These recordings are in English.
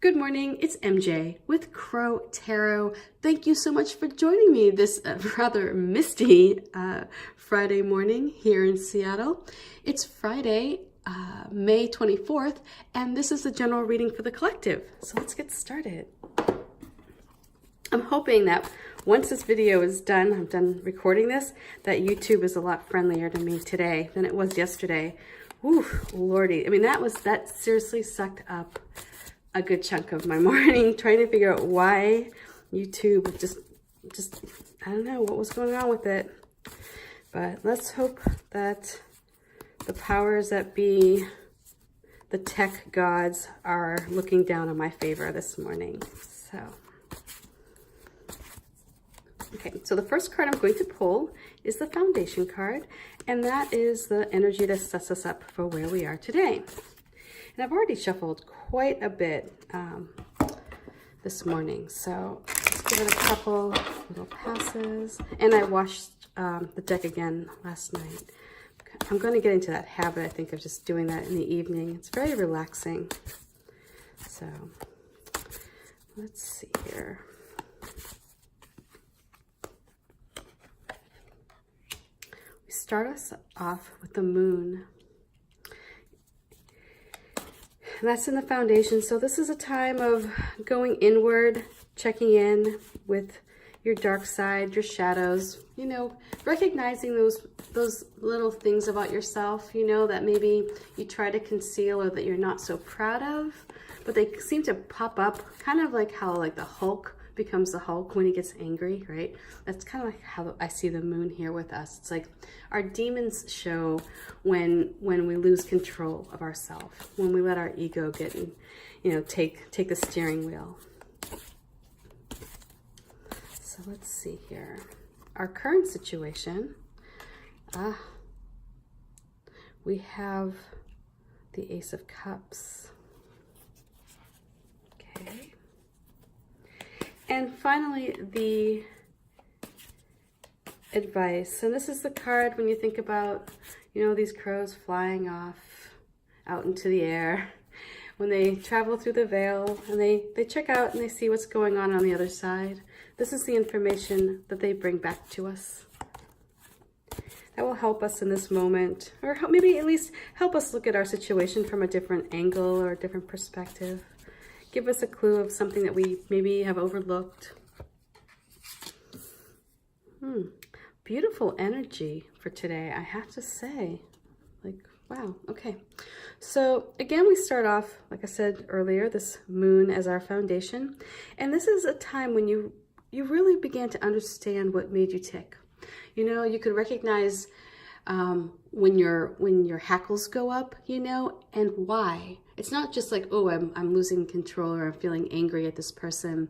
Good morning, it's MJ with Crow Tarot. Thank you so much for joining me this rather misty Friday morning here in Seattle. It's Friday, May 24th, and this is the general reading for the collective. So let's get started. I'm hoping that once this video is done, I'm done recording this, that YouTube is a lot friendlier to me today than it was yesterday. Whew, lordy. I mean, that seriously sucked up a good chunk of my morning trying to figure out why YouTube just I don't know what was going on with it. But let's hope that the powers that be, the tech gods, are looking down on my favor this morning. Okay, so the first card I'm going to pull is the Foundation card, and that is the energy that sets us up for where we are today. And I've already shuffled quite a bit this morning, so let's give it a couple little passes. And I washed the deck again last night. I'm going to get into that habit, I think, of just doing that in the evening. It's very relaxing. So let's see here. We start us off with the moon. And that's in the Foundation. So this is a time of going inward, checking in with your dark side, your shadows, you know, recognizing those little things about yourself, you know, that maybe you try to conceal or that you're not so proud of, but they seem to pop up, kind of like how like the Hulk becomes the Hulk when he gets angry, right? That's kind of like how I see the moon here with us. It's like our demons show when we lose control of ourselves, when we let our ego get in, you know, take the steering wheel. So let's see here. Our current situation, we have the Ace of Cups. Okay. And finally, the Advice. And this is the card when you think about, you know, these crows flying off out into the air. When they travel through the veil and they check out and they see what's going on the other side. This is the information that they bring back to us. That will help us in this moment, or maybe at least help us look at our situation from a different angle or a different perspective. Give us a clue of something that we maybe have overlooked. Beautiful energy for today, I have to say. Like, wow, okay. So again, we start off, like I said earlier, this moon as our foundation. And this is a time when you really began to understand what made you tick. You know, you could recognize when your hackles go up, you know, and why. It's not just like, oh, I'm losing control, or I'm feeling angry at this person,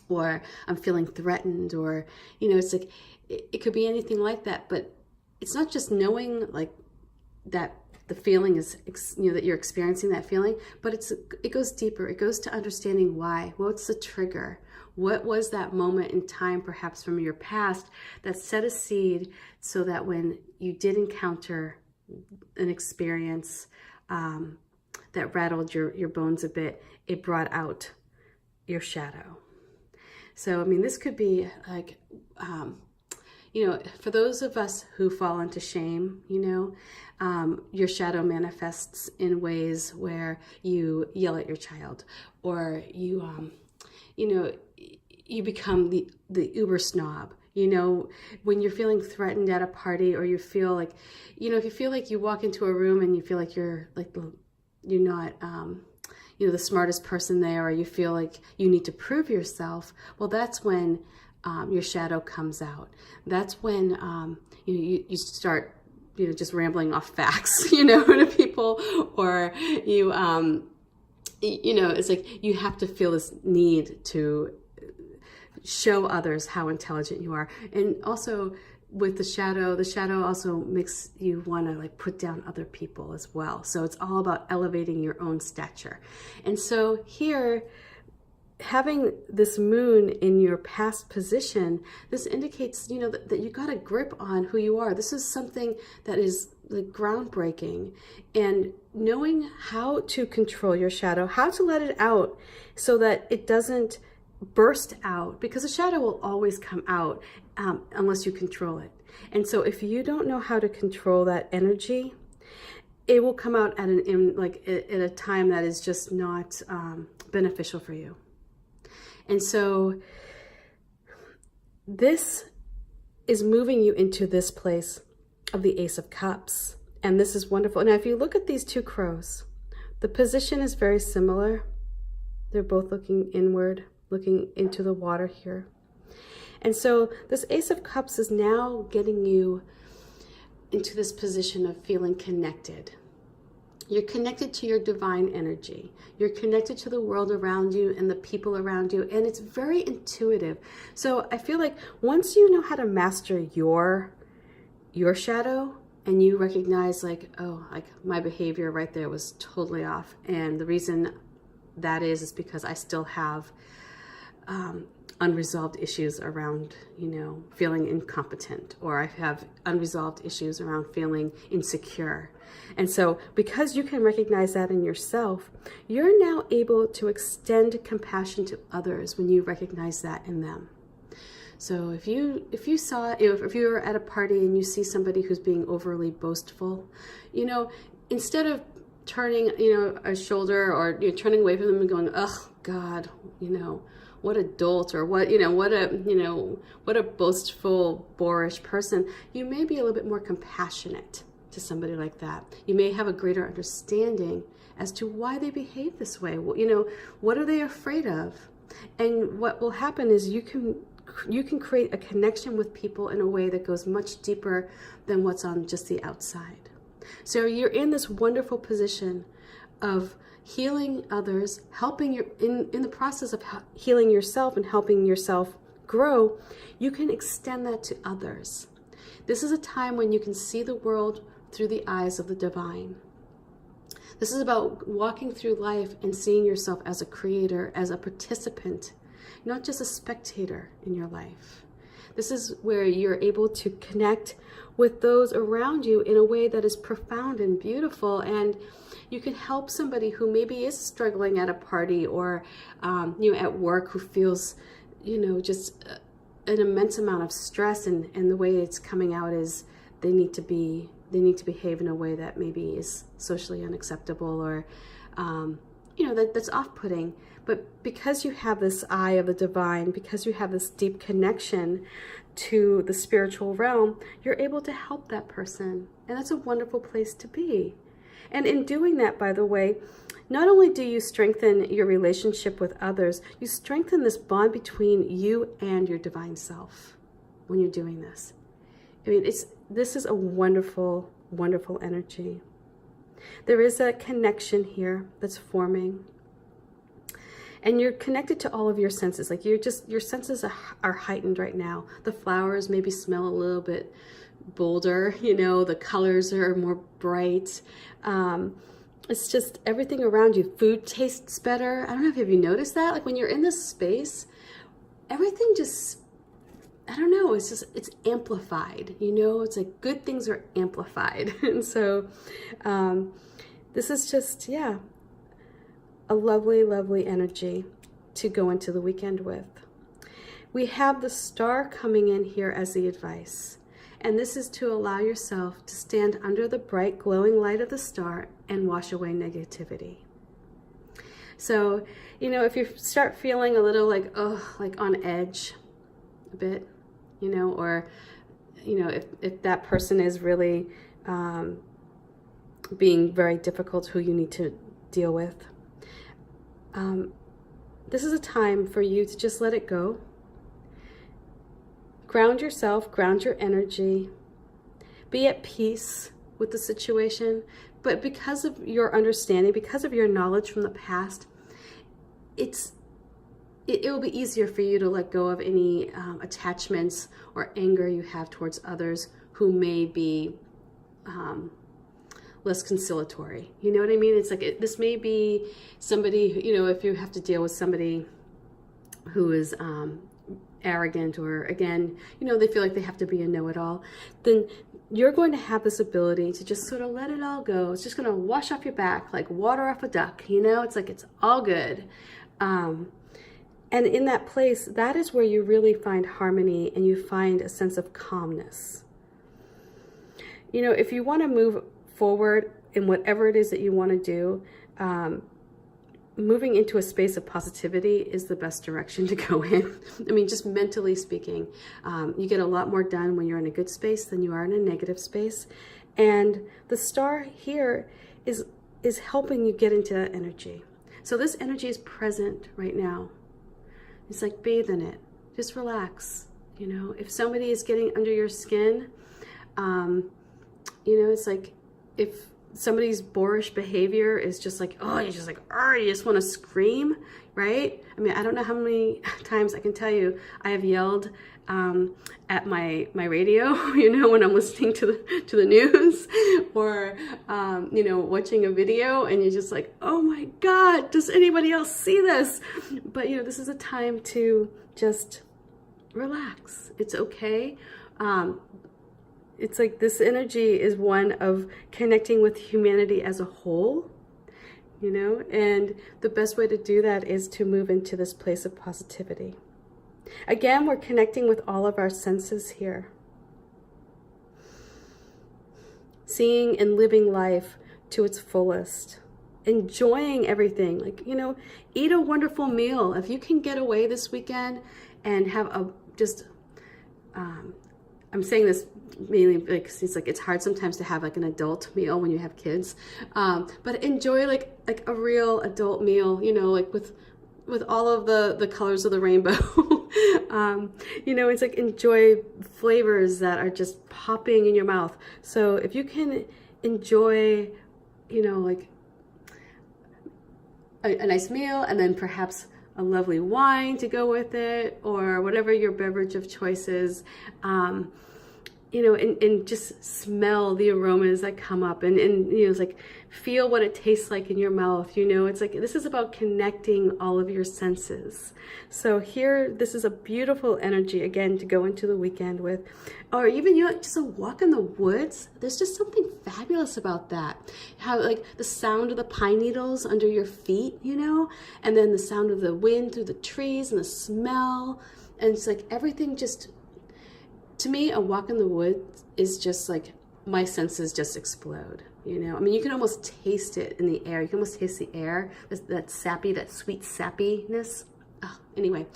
or I'm feeling threatened, or, you know, it's like, it could be anything like that. But it's not just knowing like that the feeling is, you know, that you're experiencing that feeling, but it goes deeper. It goes to understanding why. What's the trigger? What was that moment in time, perhaps from your past, that set a seed so that when you did encounter an experience that rattled your bones a bit, it brought out your shadow. So, I mean, this could be like, you know, for those of us who fall into shame, you know, your shadow manifests in ways where you yell at your child, or you, you know, you become the uber snob. You know, when you're feeling threatened at a party, or you feel like, you know, if you feel like you walk into a room and you feel like you're like, you're not, you know, the smartest person there, or you feel like you need to prove yourself, well, that's when your shadow comes out. That's when you start, you know, just rambling off facts, you know, to people, or you know, it's like you have to feel this need to show others how intelligent you are. And also with the shadow also makes you want to like put down other people as well. So it's all about elevating your own stature. And so here, having this moon in your past position, this indicates, you know, that you got a grip on who you are. This is something that is like groundbreaking, and knowing how to control your shadow, how to let it out so that it doesn't burst out, because the shadow will always come out unless you control it. And so if you don't know how to control that energy, it will come out at a time that is just not beneficial for you. And so this is moving you into this place of the Ace of Cups. And this is wonderful. Now, if you look at these two crows, the position is very similar. They're both looking inward, looking into the water here. And so this Ace of Cups is now getting you into this position of feeling connected. You're connected to your divine energy. You're connected to the world around you and the people around you, and it's very intuitive. So I feel like once you know how to master your shadow, and you recognize like, oh, like my behavior right there was totally off, and the reason that is because I still have unresolved issues around, feeling incompetent, or I have unresolved issues around feeling insecure. And so because you can recognize that in yourself, you're now able to extend compassion to others when you recognize that in them. So if you were at a party and you see somebody who's being overly boastful, instead of turning, a shoulder, or you're turning away from them and going, oh God, what a dolt, or what a boastful, boorish person, you may be a little bit more compassionate to somebody like that. You may have a greater understanding as to why they behave this way. What are they afraid of? And what will happen is you can create a connection with people in a way that goes much deeper than what's on just the outside. So you're in this wonderful position of healing others, helping in the process of healing yourself and helping yourself grow. You can extend that to others. This is a time when you can see the world through the eyes of the divine. This is about walking through life and seeing yourself as a creator, as a participant, not just a spectator in your life. This is where you're able to connect with those around you in a way that is profound and beautiful, and you can help somebody who maybe is struggling at a party or at work, who feels just an immense amount of stress, and the way it's coming out is they need to behave in a way that maybe is socially unacceptable, or that's off-putting. But because you have this eye of the divine, because you have this deep connection to the spiritual realm, you're able to help that person. And that's a wonderful place to be. And in doing that, by the way, not only do you strengthen your relationship with others, you strengthen this bond between you and your divine self when you're doing this. I mean, this is a wonderful, wonderful energy. There is a connection here that's forming. And you're connected to all of your senses. Like your senses are heightened right now. The flowers maybe smell a little bit bolder, the colors are more bright. It's just everything around you. Food tastes better. I don't know if you noticed that. Like when you're in this space, everything just, I don't know, it's amplified, it's like good things are amplified. And so this is just, a lovely, lovely energy to go into the weekend with. We have the star coming in here as the advice. And this is to allow yourself to stand under the bright, glowing light of the star and wash away negativity. So, if you start feeling a little like on edge a bit, or, if that person is really being very difficult, who you need to deal with, this is a time for you to just let it go. Ground yourself, ground your energy, be at peace with the situation. But because of your understanding, because of your knowledge from the past, it will be easier for you to let go of any attachments or anger you have towards others who may be less conciliatory. You know what I mean? It's like this may be somebody, if you have to deal with somebody who is arrogant, or again, they feel like they have to be a know-it-all, then you're going to have this ability to just sort of let it all go. It's just going to wash off your back like water off a duck, you know? It's like it's all good. And in that place, that is where you really find harmony and you find a sense of calmness. You know, if you want to move forward in whatever it is that you want to do, moving into a space of positivity is the best direction to go in. I mean, just mentally speaking, you get a lot more done when you're in a good space than you are in a negative space. And the star here is helping you get into that energy. So this energy is present right now. It's like bathe in it. Just relax. You know, if somebody is getting under your skin, you know, it's like if somebody's boorish behavior is just like, oh, you're just like, you just want to scream, right? I mean, I don't know how many times I can tell you I have yelled at my radio, you know, when I'm listening to the news or, you know, watching a video and you're just like, oh my God, does anybody else see this? But, you know, this is a time to just relax. It's okay. It's like this energy is one of connecting with humanity as a whole, you know, and the best way to do that is to move into this place of positivity. Again, we're connecting with all of our senses here. Seeing and living life to its fullest. Enjoying everything. Like, you know, eat a wonderful meal. If you can get away this weekend and have I'm saying this mainly because it's like it's hard sometimes to have like an adult meal when you have kids, but enjoy like a real adult meal, you know, like with all of the colors of the rainbow. You know, it's like enjoy flavors that are just popping in your mouth. So if you can enjoy, you know, like a nice meal and then perhaps a lovely wine to go with it, or whatever your beverage of choice is, you know, and just smell the aromas that come up and you know, it's like feel what it tastes like in your mouth. You know, it's like this is about connecting all of your senses. So here, this is a beautiful energy again to go into the weekend with, or even, you know, just a walk in the woods. There's just something fabulous about that. How like the sound of the pine needles under your feet, you know, and then the sound of the wind through the trees and the smell, and it's like everything just. To me, a walk in the woods is just like my senses just explode, you know? I mean, you can almost taste it in the air. You can almost taste the air, that sappy, that sweet sappiness. Oh, anyway,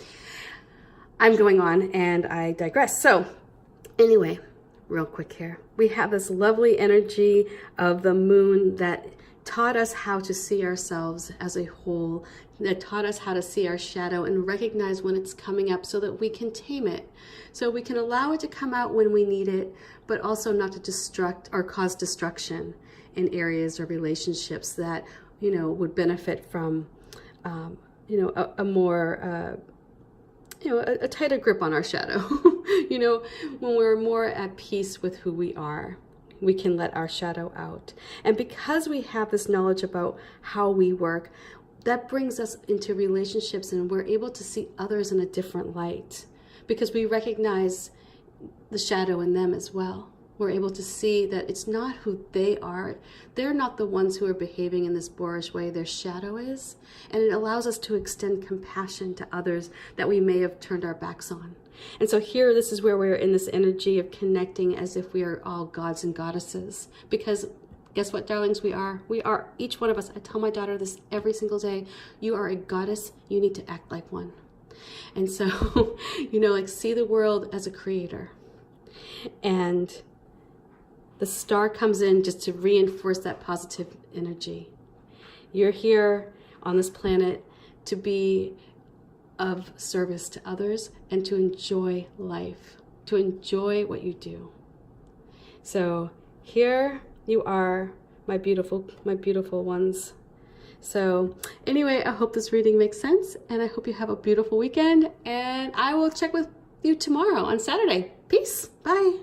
I'm going on and I digress. So anyway, real quick here. We have this lovely energy of the moon that taught us how to see ourselves as a whole, that taught us how to see our shadow and recognize when it's coming up so that we can tame it. So we can allow it to come out when we need it, but also not to destruct or cause destruction in areas or relationships that, you know, would benefit from, you know, a more, you know, a tighter grip on our shadow. You know, when we're more at peace with who we are, we can let our shadow out. And because we have this knowledge about how we work, that brings us into relationships and we're able to see others in a different light because we recognize the shadow in them as well. We're able to see that it's not who they are. They're not the ones who are behaving in this boorish way. Their shadow is. And it allows us to extend compassion to others that we may have turned our backs on. And so here, this is where we're in this energy of connecting as if we are all gods and goddesses. Because guess what, darlings? We are, each one of us. I tell my daughter this every single day. You are a goddess. You need to act like one. And so, you know, like see the world as a creator. And the star comes in just to reinforce that positive energy. You're here on this planet to be of service to others and to enjoy life, to enjoy what you do. So here you are, my beautiful ones. So anyway, I hope this reading makes sense and I hope you have a beautiful weekend, and I will check with you tomorrow on Saturday. Peace. Bye.